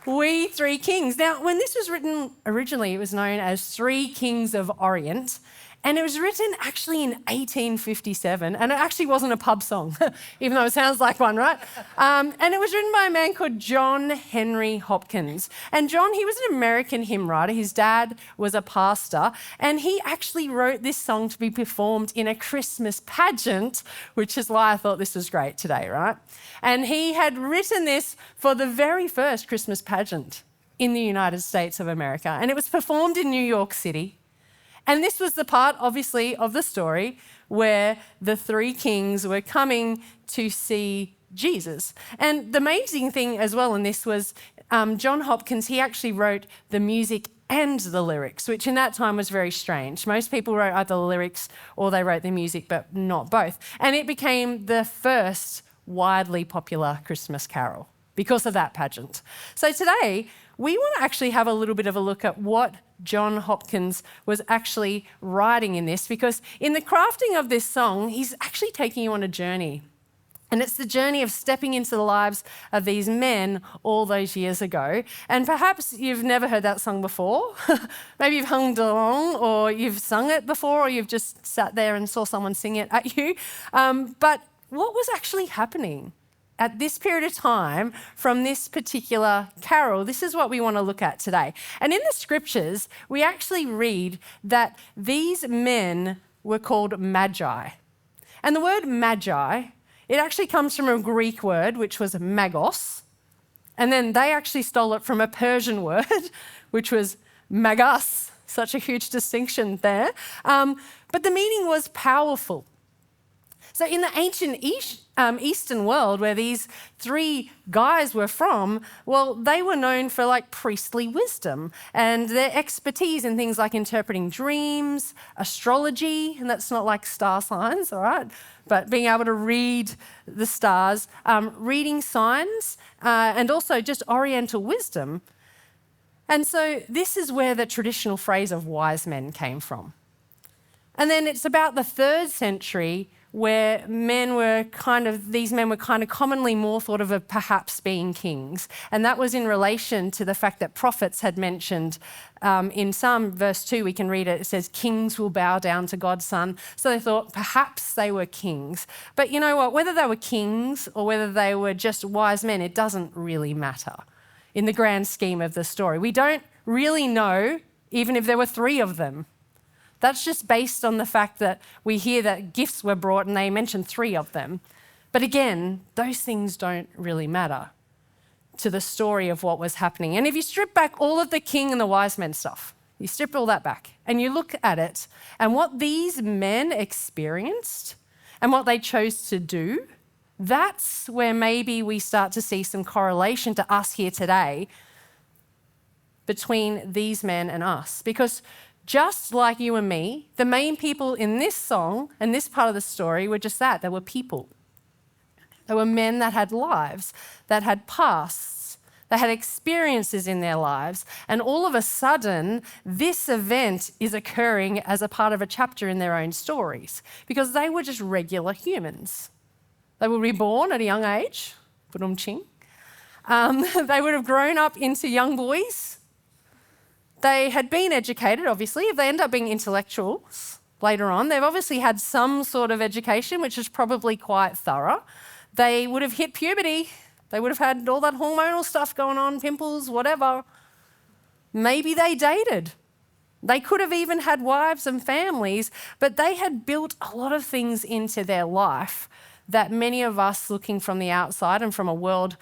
We Three Kings. Now, when this was written originally, it was known as Three Kings of Orient. And it was written actually in 1857, and it actually wasn't a pub song, even though it sounds like one, right? And it was written by a man called John Henry Hopkins. And John, he was an American hymn writer. His dad was a pastor, and he actually wrote this song to be performed in a Christmas pageant, which is why I thought this was great today, right? And he had written this for the very first Christmas pageant in the United States of America, and it was performed in New York City. And this was the part, obviously, of the story where the three kings were coming to see Jesus. And the amazing thing as well in this was John Hopkins, he actually wrote the music and the lyrics, which in that time was very strange. Most people wrote either the lyrics or they wrote the music, but not both. And it became the first widely popular Christmas carol because of that pageant. So today, we want to actually have a little bit of a look at what John Hopkins was actually writing in this, because in the crafting of this song, he's actually taking you on a journey. And it's the journey of stepping into the lives of these men all those years ago. And perhaps you've never heard that song before. Maybe you've hummed along, or you've sung it before, or you've just sat there and saw someone sing it at you. But what was actually happening at this period of time from this particular carol? This is what we want to look at today. And in the scriptures, we actually read that these men were called magi. And the word magi, it actually comes from a Greek word, which was magos. And then they actually stole it from a Persian word, which was magas. Such a huge distinction there. But the meaning was powerful. So in the ancient Eastern world, where these three guys were from, well, they were known for like priestly wisdom and their expertise in things like interpreting dreams, astrology, and that's not like star signs, all right, but being able to read the stars, reading signs, and also just Oriental wisdom. And so this is where the traditional phrase of wise men came from. And then it's about the 3rd century where these men were kind of commonly more thought of as perhaps being kings. And that was in relation to the fact that prophets had mentioned in Psalm verse 2, we can read it, it says, kings will bow down to God's son. So they thought perhaps they were kings. But you know what, whether they were kings or whether they were just wise men, it doesn't really matter in the grand scheme of the story. We don't really know even if there were 3 of them. That's just based on the fact that we hear that gifts were brought and they mention 3 of them. But again, those things don't really matter to the story of what was happening. And if you strip back all of the king and the wise men stuff, you strip all that back and you look at it and what these men experienced and what they chose to do, that's where maybe we start to see some correlation to us here today between these men and us. Because just like you and me, the main people in this song and this part of the story were just that. They were people. They were men that had lives, that had pasts, that had experiences in their lives. And all of a sudden, this event is occurring as a part of a chapter in their own stories because they were just regular humans. They were reborn at a young age. They would have grown up into young boys. They had been educated, obviously. If they end up being intellectuals later on, they've obviously had some sort of education, which is probably quite thorough. They would have hit puberty. They would have had all that hormonal stuff going on, pimples, whatever. Maybe they dated. They could have even had wives and families, but they had built a lot of things into their life that many of us looking from the outside and from a world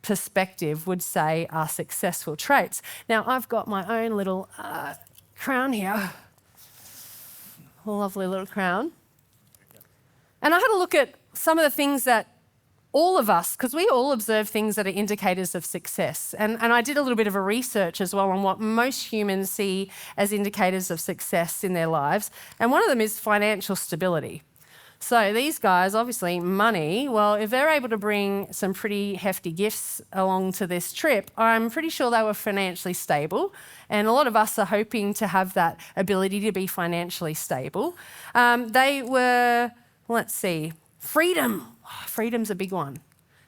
perspective would say are successful traits. Now, I've got my own little crown here. A lovely little crown. And I had a look at some of the things that all of us, because we all observe things that are indicators of success. And I did a little bit of a research as well on what most humans see as indicators of success in their lives. And one of them is financial stability. So these guys, obviously money, well, if they're able to bring some pretty hefty gifts along to this trip, I'm pretty sure they were financially stable. And a lot of us are hoping to have that ability to be financially stable. They were, let's see, freedom. Oh, freedom's a big one.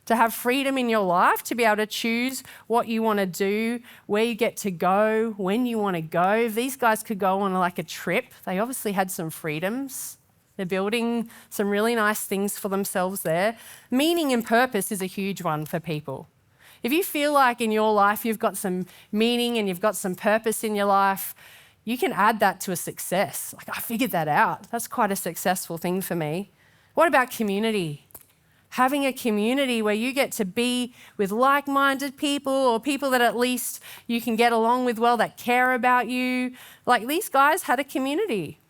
to have freedom in your life, to be able to choose what you want to do, where you get to go, when you want to go. If these guys could go on like a trip, they obviously had some freedoms. They're building some really nice things for themselves there. Meaning and purpose is a huge one for people. If you feel like in your life you've got some meaning and you've got some purpose in your life, you can add that to a success. Like, I figured that out. That's quite a successful thing for me. What about community? Having a community where you get to be with like-minded people or people that at least you can get along with well, that care about you. Like, these guys had a community.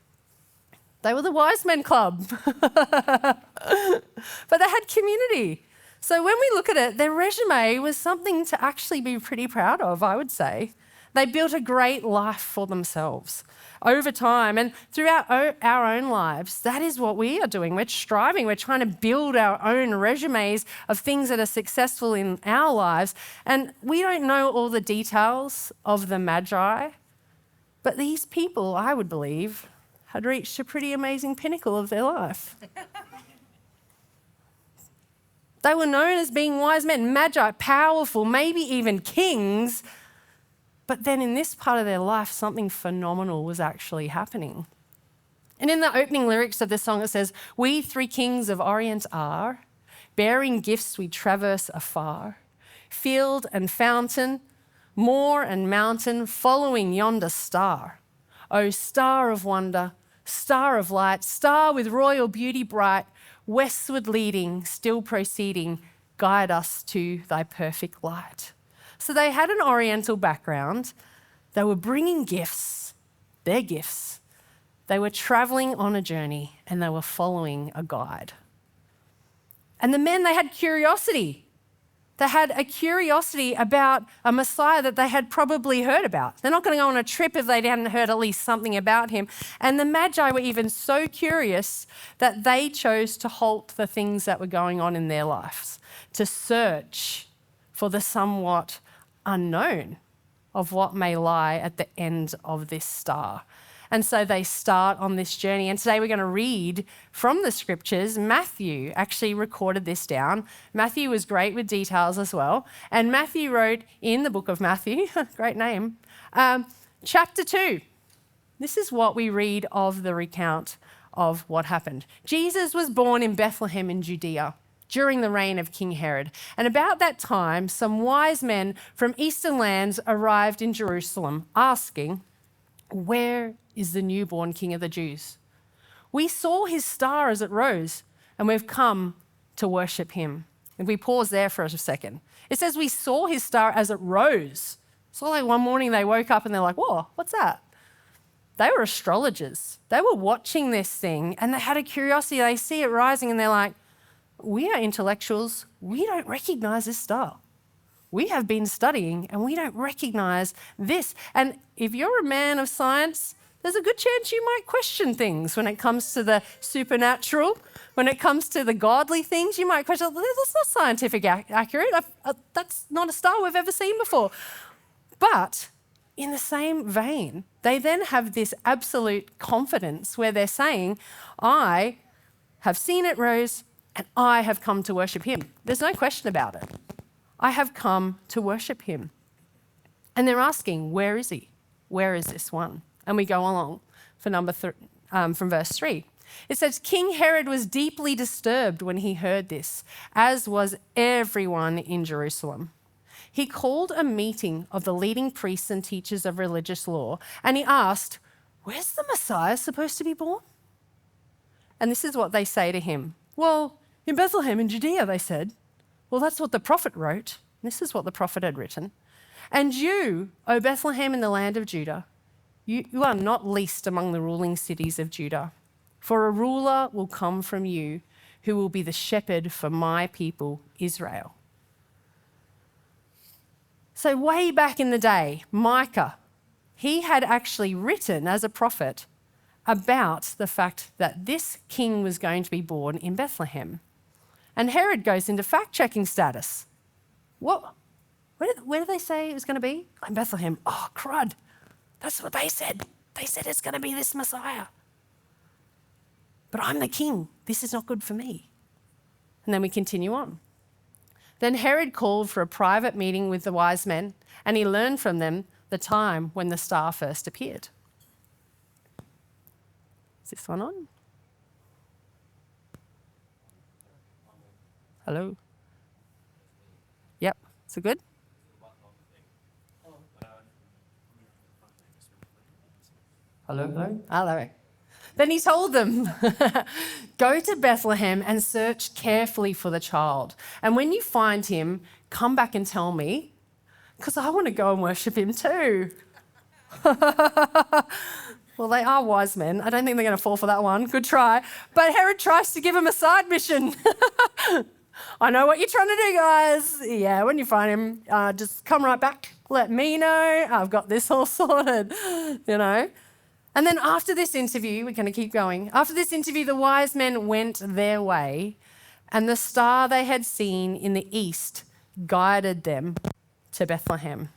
They were the Wise Men Club. But they had community. So when we look at it, their resume was something to actually be pretty proud of, I would say. They built a great life for themselves over time, and throughout our own lives. That is what we are doing. We're striving. We're trying to build our own resumes of things that are successful in our lives. And we don't know all the details of the Magi, but these people, I would believe, had reached a pretty amazing pinnacle of their life. They were known as being wise men, Magi, powerful, maybe even kings. But then in this part of their life, something phenomenal was actually happening. And in the opening lyrics of this song, it says, "We three kings of Orient are, bearing gifts we traverse afar, field and fountain, moor and mountain, following yonder star. O star of wonder, star of light, star with royal beauty bright, westward leading, still proceeding, guide us to thy perfect light." So they had an Oriental background. They were bringing gifts, their gifts. They were traveling on a journey and they were following a guide. And the men, they had curiosity. They had a curiosity about a Messiah that they had probably heard about. They're not going to go on a trip if they hadn't heard at least something about him. And the Magi were even so curious that they chose to halt the things that were going on in their lives, to search for the somewhat unknown of what may lie at the end of this star. And so they start on this journey. And today we're going to read from the scriptures. Matthew actually recorded this down. Matthew was great with details as well. And Matthew wrote in the book of Matthew, great name, chapter 2. This is what we read of the recount of what happened. Jesus was born in Bethlehem in Judea during the reign of King Herod. And about that time, some wise men from eastern lands arrived in Jerusalem asking, "Where is the newborn King of the Jews? We saw his star as it rose, and we've come to worship him." If we pause there for a second, it says we saw his star as it rose. So like one morning they woke up and they're like, "Whoa, what's that?" They were astrologers. They were watching this thing and they had a curiosity. They see it rising and they're like, "We are intellectuals. We don't recognize this star. We have been studying and we don't recognize this." And if you're a man of science, there's a good chance you might question things when it comes to the supernatural, when it comes to the godly things. You might question, "That's not scientific accurate. That's not a star we've ever seen before." But in the same vein, they then have this absolute confidence where they're saying, "I have seen it rose, and I have come to worship him." There's no question about it. I have come to worship him. And they're asking, where is he? Where is this one? And we go along for from verse 3. It says, "King Herod was deeply disturbed when he heard this, as was everyone in Jerusalem. He called a meeting of the leading priests and teachers of religious law, and he asked, 'Where's the Messiah supposed to be born?' And this is what they say to him. 'Well, in Bethlehem in Judea,' they said. 'Well, that's what the prophet wrote.'" This is what the prophet had written. "And you, O Bethlehem in the land of Judah, you are not least among the ruling cities of Judah, for a ruler will come from you who will be the shepherd for my people Israel." So way back in the day, Micah, he had actually written as a prophet about the fact that this king was going to be born in Bethlehem. And Herod goes into fact-checking status. What? Where did they say it was going to be? In Bethlehem. Oh, crud. That's what they said. They said it's going to be this Messiah. But I'm the king. This is not good for me. And then we continue on. Then Herod called for a private meeting with the wise men, and he learned from them the time when the star first appeared. Is this one on? Hello? Yep, is it good? Hello? Hello. Then he told them, go to Bethlehem and search carefully for the child. And when you find him, come back and tell me, because I want to go and worship him too. Well, they are wise men. I don't think they're going to fall for that one. Good try. But Herod tries to give him a side mission. I know what you're trying to do, guys. Yeah, when you find him, just come right back. Let me know. I've got this all sorted, you know. And then after this interview, we're going to keep going. After this interview, the wise men went their way, and the star they had seen in the east guided them to Bethlehem.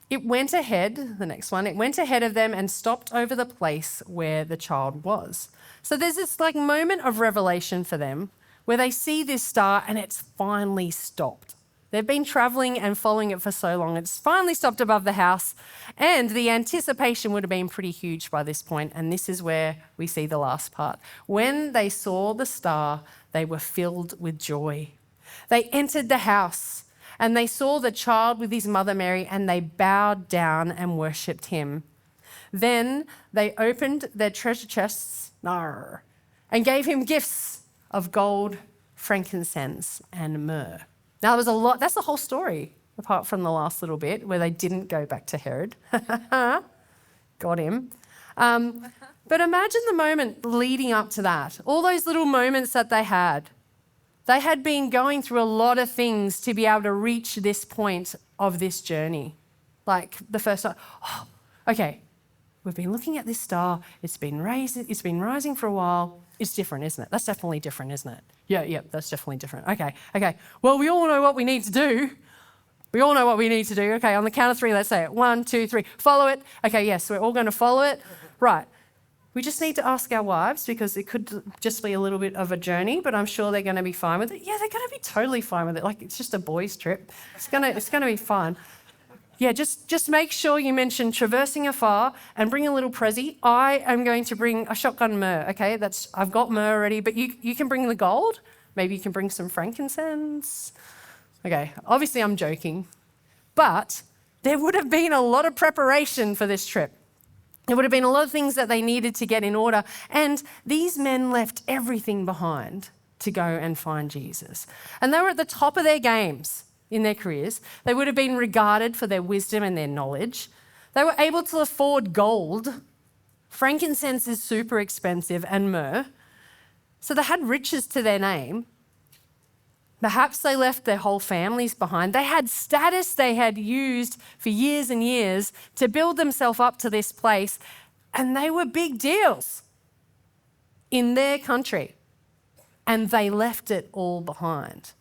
It went ahead, the next one, it went ahead of them and stopped over the place where the child was. So there's this like moment of revelation for them where they see this star and it's finally stopped. They've been traveling and following it for so long. It's finally stopped above the house, and the anticipation would have been pretty huge by this point, and this is where we see the last part. When they saw the star, they were filled with joy. They entered the house, and they saw the child with his mother Mary, and they bowed down and worshipped him. Then they opened their treasure chests and gave him gifts of gold, frankincense, and myrrh. Now, there was a lot. That's the whole story, apart from the last little bit where they didn't go back to Herod. Got him. But imagine the moment leading up to that, all those little moments that they had. They had been going through a lot of things to be able to reach this point of this journey. Like the first time, okay, we've been looking at this star. It's been rising for a while. It's different, isn't it? That's definitely different, isn't it? Yeah, that's definitely different. Okay. Well, we all know what we need to do. Okay, on the count of three, let's say it. 1, 2, 3. Follow it. Okay, yes, we're all going to follow it. Right. We just need to ask our wives because it could just be a little bit of a journey, but I'm sure they're going to be fine with it. Yeah, they're going to be totally fine with it. Like, it's just a boys' trip. It's going to be fun. Yeah, just make sure you mention traversing afar and bring a little prezi. I am going to bring a shotgun myrrh, okay? I've got myrrh already, but you can bring the gold. Maybe you can bring some frankincense. Okay, obviously I'm joking, but there would have been a lot of preparation for this trip. There would have been a lot of things that they needed to get in order, and these men left everything behind to go and find Jesus. And they were at the top of their games in their careers. They would have been regarded for their wisdom and their knowledge. They were able to afford gold. Frankincense is super expensive, and myrrh. So they had riches to their name. Perhaps they left their whole families behind. They had status they had used for years and years to build themselves up to this place, and they were big deals in their country, and they left it all behind.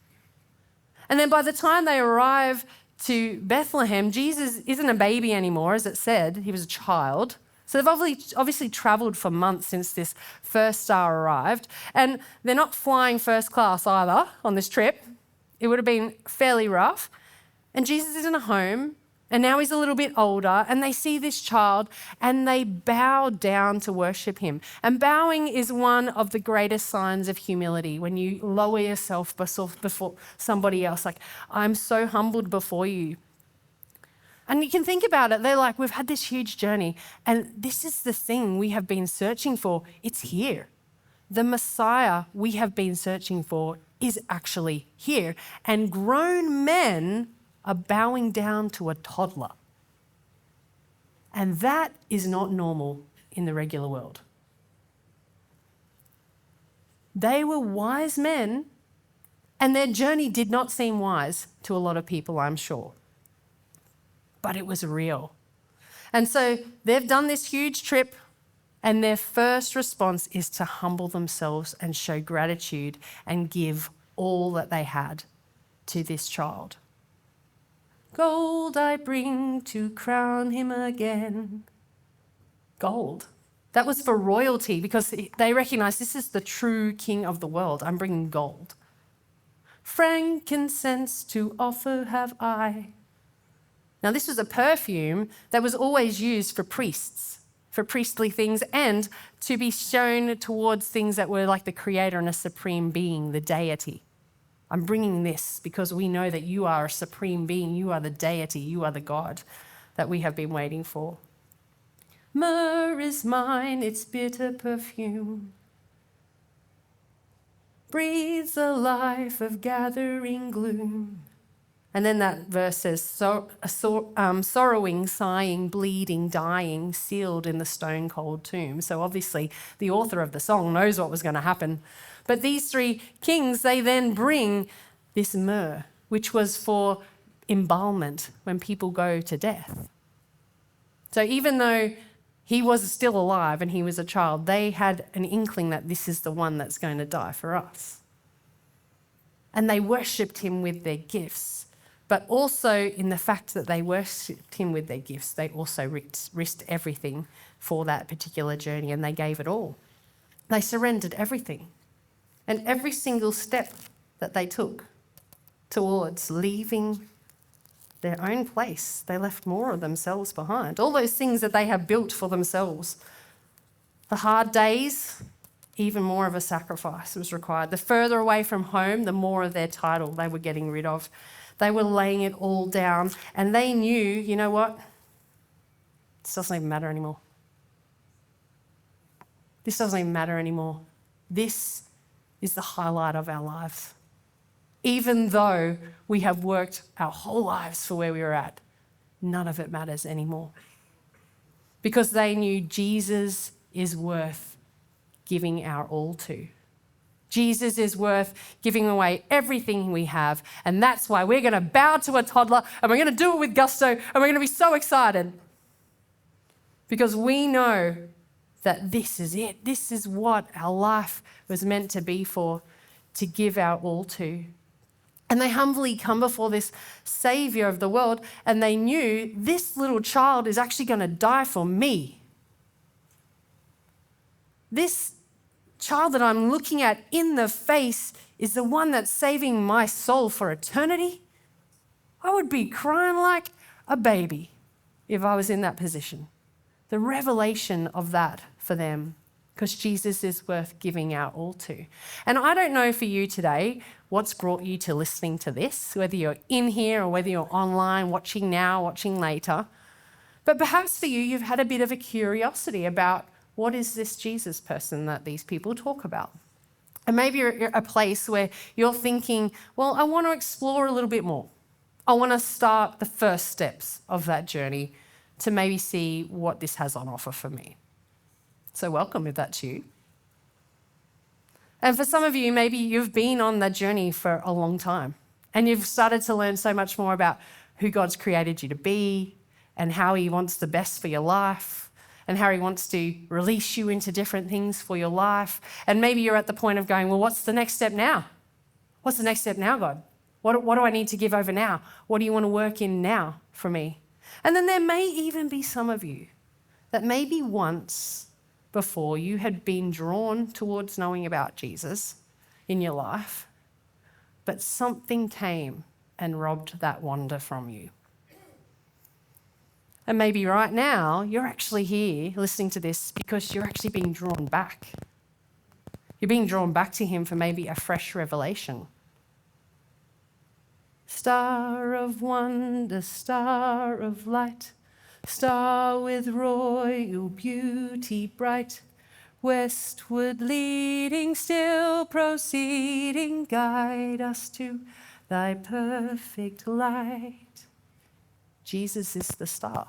And then by the time they arrive to Bethlehem, Jesus isn't a baby anymore, as it said. He was a child. So they've obviously travelled for months since this first star arrived. And they're not flying first class either on this trip. It would have been fairly rough. And Jesus isn't at home. And now he's a little bit older, and they see this child and they bow down to worship him. And bowing is one of the greatest signs of humility, when you lower yourself before somebody else. Like, I'm so humbled before you. And you can think about it. They're like, we've had this huge journey, and this is the thing we have been searching for. It's here. The Messiah we have been searching for is actually here. And grown men are bowing down to a toddler. And that is not normal in the regular world. They were wise men, and their journey did not seem wise to a lot of people, I'm sure. But it was real. And so they've done this huge trip, and their first response is to humble themselves and show gratitude and give all that they had to this child. Gold I bring to crown him again. Gold. That was for royalty, because they recognized this is the true king of the world. I'm bringing gold. frankincense to offer have I. Now, this was a perfume that was always used for priests, for priestly things, and to be shown towards things that were like the creator and a supreme being, the deity. I'm bringing this because we know that you are a supreme being. You are the deity. You are the God that we have been waiting for. Myrrh is mine, its bitter perfume breathes the life of gathering gloom. And then that verse says, sorrowing, sighing, bleeding, dying, sealed in the stone-cold tomb. So obviously the author of the song knows what was going to happen. But these three kings, they then bring this myrrh, which was for embalmment when people go to death. So even though he was still alive and he was a child, they had an inkling that this is the one that's going to die for us. And they worshipped him with their gifts. But also in the fact that they worshipped him with their gifts, they also risked everything for that particular journey, and they gave it all. They surrendered everything. And every single step that they took towards leaving their own place, they left more of themselves behind. All those things that they have built for themselves. The hard days, even more of a sacrifice was required. The further away from home, the more of their title they were getting rid of. They were laying it all down, and they knew, you know what? This doesn't even matter anymore. This doesn't even matter anymore. This is the highlight of our lives. Even though we have worked our whole lives for where we were at, none of it matters anymore. Because they knew Jesus is worth giving our all to. Jesus is worth giving away everything we have, and that's why we're going to bow to a toddler, and we're going to do it with gusto, and we're going to be so excited. Because we know that this is it. This is what our life was meant to be for, to give our all to. And they humbly come before this Saviour of the world, and they knew this little child is actually going to die for me. This child that I'm looking at in the face is the one that's saving my soul for eternity. I would be crying like a baby if I was in that position. The revelation of that for them, because Jesus is worth giving our all to. And I don't know for you today what's brought you to listening to this, whether you're in here or whether you're online, watching now, watching later. But perhaps for you, you've had a bit of a curiosity about what is this Jesus person that these people talk about? And maybe you're at a place where you're thinking, well, I want to explore a little bit more. I want to start the first steps of that journey to maybe see what this has on offer for me. So welcome if that's you. And for some of you, maybe you've been on that journey for a long time and you've started to learn so much more about who God's created you to be and how he wants the best for your life and how he wants to release you into different things for your life. And maybe you're at the point of going, well, what's the next step now? What's the next step now, God? What do I need to give over now? What do you want to work in now for me? And then there may even be some of you that maybe once before you had been drawn towards knowing about Jesus in your life, but something came and robbed that wonder from you. And maybe right now, you're actually here listening to this because you're actually being drawn back. You're being drawn back to him for maybe a fresh revelation. Star of wonder, star of light, star with royal beauty bright, westward leading, still proceeding, guide us to thy perfect light. Jesus is the star.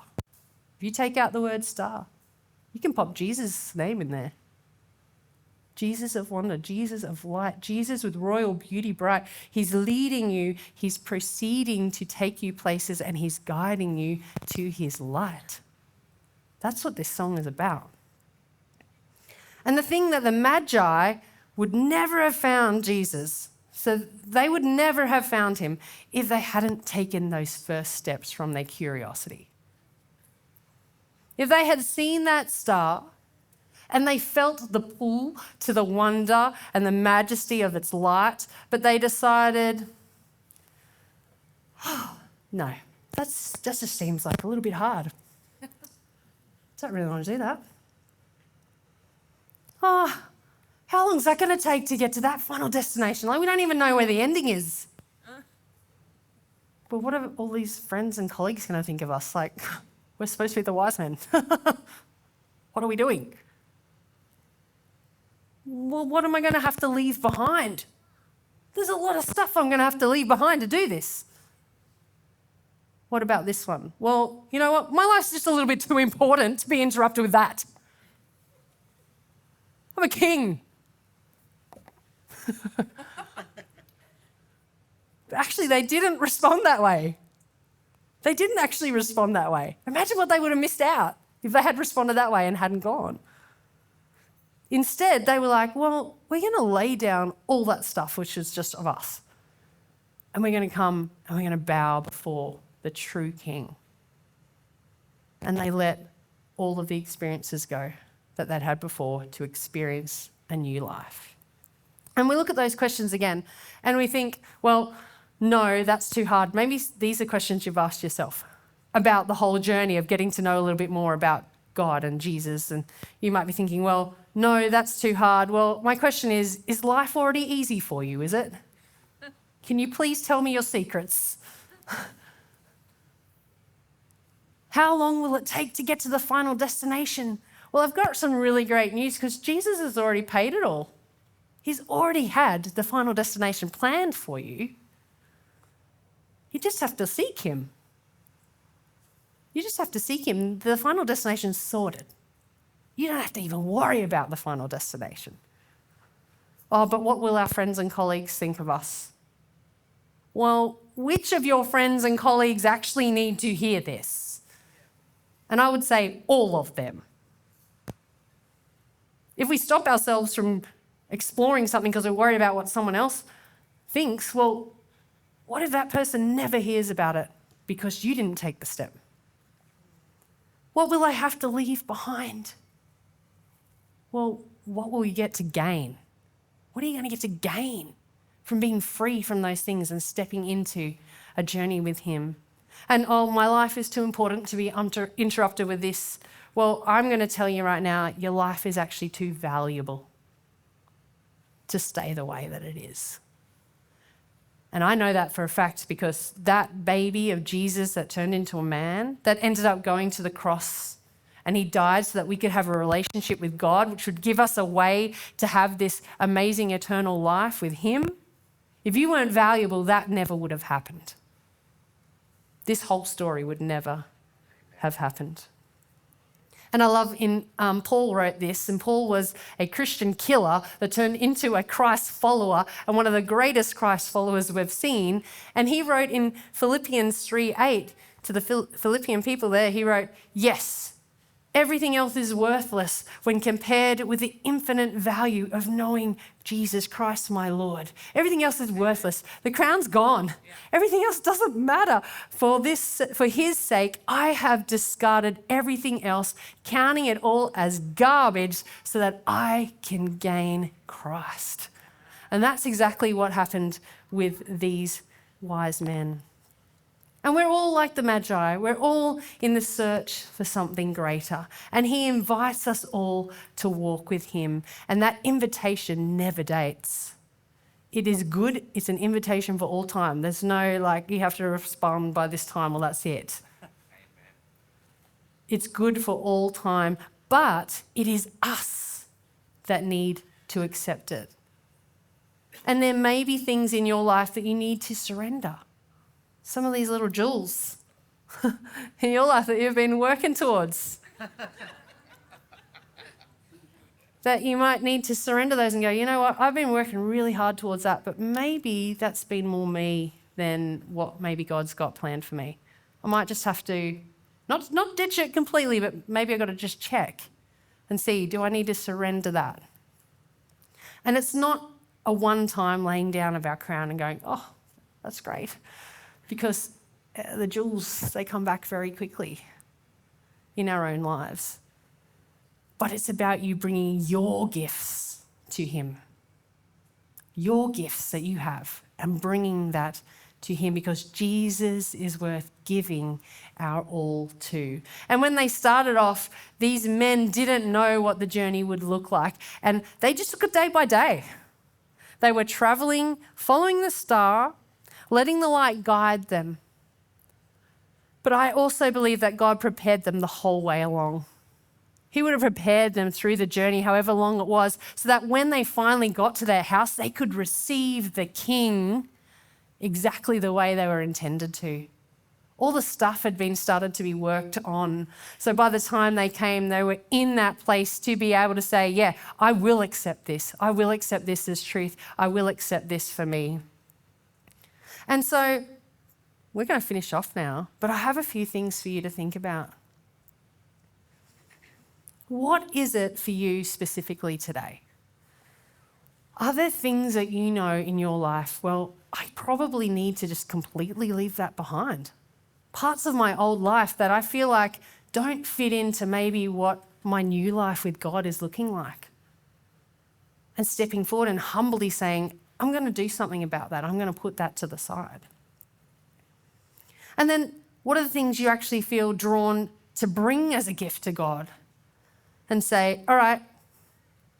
If you take out the word star, you can pop Jesus' name in there. Jesus of wonder, Jesus of light, Jesus with royal beauty bright. He's leading you, he's proceeding to take you places, and he's guiding you to his light. That's what this song is about. And the thing that the Magi would never have found Jesus, so they would never have found him if they hadn't taken those first steps from their curiosity. If they had seen that star and they felt the pull to the wonder and the majesty of its light, but they decided, No, that just seems like a little bit hard. Don't really want to do that. Oh, how long is that going to take to get to that final destination? Like, we don't even know where the ending is. But what are all these friends and colleagues going to think of us? Like, we're supposed to be the wise men. What are we doing? Well, what am I going to have to leave behind? There's a lot of stuff I'm going to have to leave behind to do this. What about this one? Well, you know what? My life's just a little bit too important to be interrupted with that. I'm a king. Actually, they didn't respond that way. They didn't actually respond that way. Imagine what they would have missed out if they had responded that way and hadn't gone. Instead, they were like, well, we're going to lay down all that stuff which is just of us. And we're going to come and we're going to bow before the true king. And they let all of the experiences go that they'd had before to experience a new life. And we look at those questions again and we think, well, no, that's too hard. Maybe these are questions you've asked yourself about the whole journey of getting to know a little bit more about God and Jesus. And you might be thinking, well, no, that's too hard. Well, my question is life already easy for you, is it? Can you please tell me your secrets? How long will it take to get to the final destination? Well, I've got some really great news because Jesus has already paid it all. He's already had the final destination planned for you. You just have to seek him. You just have to seek him. The final destination's sorted. You don't have to even worry about the final destination. Oh, but what will our friends and colleagues think of us? Well, which of your friends and colleagues actually need to hear this? And I would say all of them. If we stop ourselves from exploring something because we're worried about what someone else thinks, well, what if that person never hears about it because you didn't take the step? What will I have to leave behind? Well, what will you get to gain? What are you going to get to gain from being free from those things and stepping into a journey with him? And oh, my life is too important to be interrupted with this. Well, I'm going to tell you right now, your life is actually too valuable to stay the way that it is. And I know that for a fact because that baby of Jesus that turned into a man, that ended up going to the cross and he died so that we could have a relationship with God, which would give us a way to have this amazing eternal life with him. If you weren't valuable, that never would have happened. This whole story would never have happened. And I love Paul wrote this, and Paul was a Christian killer that turned into a Christ follower and one of the greatest Christ followers we've seen. And he wrote in Philippians 3:8 to the Philippian people there, he wrote, yes, everything else is worthless when compared with the infinite value of knowing Jesus Christ, my Lord. Everything else is worthless. The crown's gone. Everything else doesn't matter. For his sake, I have discarded everything else, counting it all as garbage so that I can gain Christ. And that's exactly what happened with these wise men. And we're all like the Magi. We're all in the search for something greater. And he invites us all to walk with him. And that invitation never dates. It is good. It's an invitation for all time. There's no like, you have to respond by this time or that's it. Amen. It's good for all time, but it is us that need to accept it. And there may be things in your life that you need to surrender. Some of these little jewels in your life that you've been working towards. That you might need to surrender those and go, you know what, I've been working really hard towards that, but maybe that's been more me than what maybe God's got planned for me. I might just have to, not ditch it completely, but maybe I've got to just check and see, do I need to surrender that? And it's not a one-time laying down of our crown and going, oh, that's great. Because the jewels, they come back very quickly in our own lives. But it's about you bringing your gifts to him. Your gifts that you have and bringing that to him, because Jesus is worth giving our all to. And when they started off, these men didn't know what the journey would look like, and they just took it day by day. They were traveling, following the star, letting the light guide them. But I also believe that God prepared them the whole way along. He would have prepared them through the journey, however long it was, so that when they finally got to their house, they could receive the king exactly the way they were intended to. All the stuff had been started to be worked on. So by the time they came, they were in that place to be able to say, yeah, I will accept this. I will accept this as truth. I will accept this for me. And so we're going to finish off now, but I have a few things for you to think about. What is it for you specifically today? Are there things that you know in your life, well, I probably need to just completely leave that behind? Parts of my old life that I feel like don't fit into maybe what my new life with God is looking like. And stepping forward and humbly saying, I'm going to do something about that. I'm going to put that to the side. And then what are the things you actually feel drawn to bring as a gift to God? And say, all right,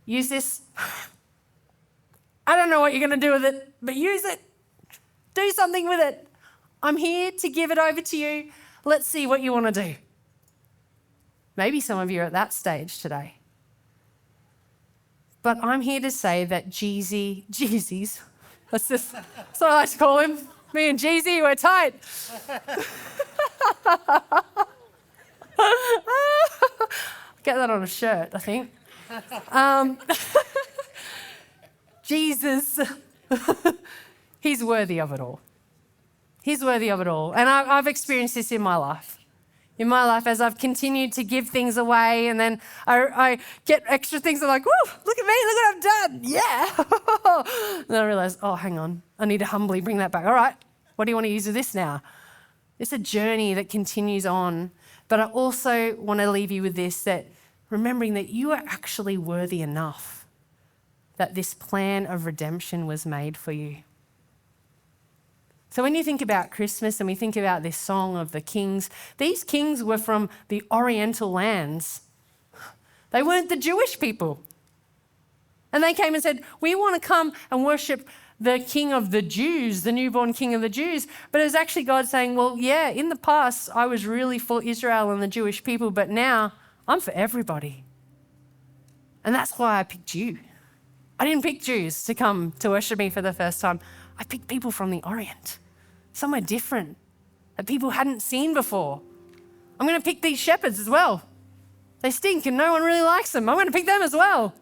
use this. I don't know what you're going to do with it, but use it. Do something with it. I'm here to give it over to you. Let's see what you want to do. Maybe some of you are at that stage today. But I'm here to say that Jeezy's, that's what I like to call him. Me and Jeezy, we're tight. Get that on a shirt, I think. Jesus, he's worthy of it all. He's worthy of it all. And I've experienced this in my life. In my life, as I've continued to give things away, and then I get extra things. I'm like, woo, look at me, look what I've done. Yeah. And I realize, oh, hang on. I need to humbly bring that back. All right, what do you want to use with this now? It's a journey that continues on. But I also want to leave you with this, that remembering that you are actually worthy enough, that this plan of redemption was made for you. So when you think about Christmas and we think about this song of the kings, these kings were from the Oriental lands. They weren't the Jewish people. And they came and said, we want to come and worship the King of the Jews, the newborn King of the Jews. But it was actually God saying, well, yeah, in the past, I was really for Israel and the Jewish people, but now I'm for everybody. And that's why I picked you. I didn't pick Jews to come to worship me for the first time. I picked people from the Orient, somewhere different that people hadn't seen before. I'm going to pick these shepherds as well. They stink and no one really likes them. I'm going to pick them as well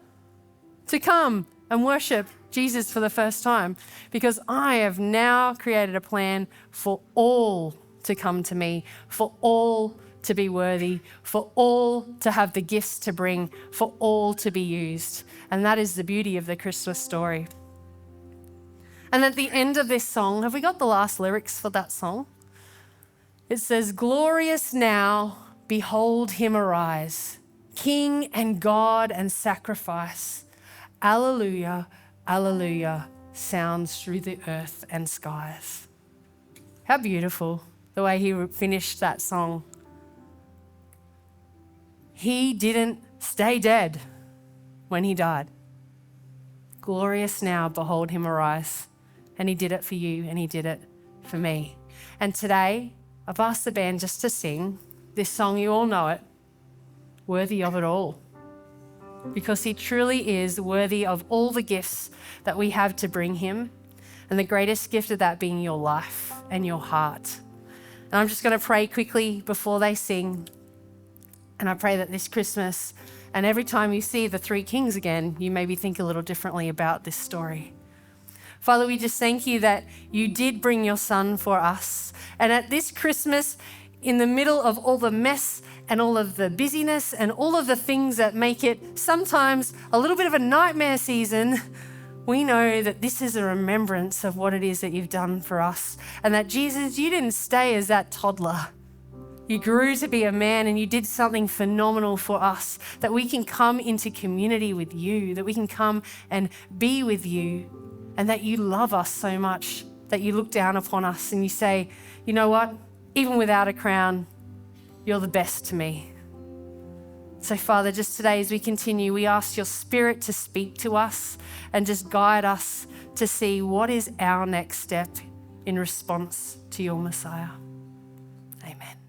to come and worship Jesus for the first time, because I have now created a plan for all to come to me, for all to be worthy, for all to have the gifts to bring, for all to be used. And that is the beauty of the Christmas story. And at the end of this song, have we got the last lyrics for that song? It says, glorious now, behold him arise, King and God and sacrifice. Alleluia, alleluia, sounds through the earth and skies. How beautiful the way he finished that song. He didn't stay dead when he died. Glorious now, behold him arise. And he did it for you, and he did it for me. And today, I've asked the band just to sing this song. You all know it, Worthy of It All. Because he truly is worthy of all the gifts that we have to bring him. And the greatest gift of that being your life and your heart. And I'm just going to pray quickly before they sing. And I pray that this Christmas, and every time you see the three kings again, you maybe think a little differently about this story. Father, we just thank you that you did bring your son for us. And at this Christmas, in the middle of all the mess and all of the busyness and all of the things that make it sometimes a little bit of a nightmare season, we know that this is a remembrance of what it is that you've done for us. And that Jesus, you didn't stay as that toddler. You grew to be a man, and you did something phenomenal for us, that we can come into community with you, that we can come and be with you, and that you love us so much that you look down upon us and you say, you know what? Even without a crown, you're the best to me. So Father, just today as we continue, we ask your Spirit to speak to us and just guide us to see what is our next step in response to your Messiah. Amen.